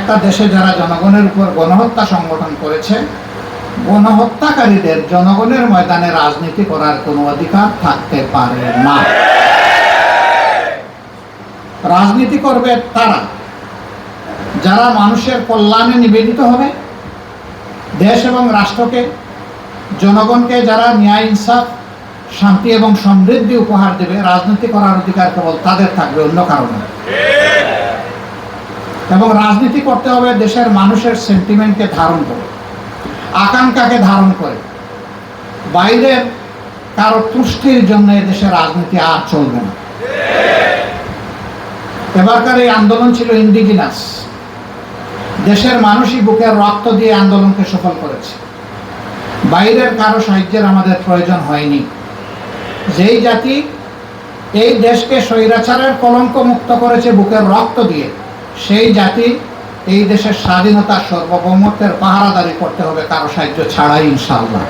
একটা দেশে যারা জনগণের উপর গণহত্যা সংগঠন করেছে, গণহত্যাকারীদের জনগণের ময়দানে রাজনীতি করার কোনো অধিকার থাকতে পারে না। রাজনীতি করবে তারা যারা মানুষের কল্যাণে নিবেদিত হবে, দেশ এবং রাষ্ট্রকে, জনগণকে যারা ন্যায়, ইনসাফ, শান্তি এবং সমৃদ্ধি উপহার দেবে। রাজনীতি করার অধিকার কেবল তাদের থাকবে, অন্য কারণে। এবং রাজনীতি করতে হবে দেশের মানুষের সেন্টিমেন্টকে ধারণ করে, আকাঙ্ক্ষাকে ধারণ করে। বাইরের কারো তুষ্টির জন্য দেশের রাজনীতি আর চলবে না। এবারকার এই আন্দোলন ছিল ইন্ডিজিনাস। দেশের মানুষই বুকের রক্ত দিয়ে আন্দোলনকে সফল করেছে। বাইরের কারো সাহায্যের আমাদের প্রয়োজন হয়নি। যেই জাতি এই দেশকে স্বৈরাচারের কলঙ্ক মুক্ত করেছে বুকের রক্ত দিয়ে, সেই জাতি এই দেশের স্বাধীনতার সার্বভৌমত্বের পাহারাদারি করতে হবে কারো সাহায্য ছাড়াই, ইনশাআল্লাহ।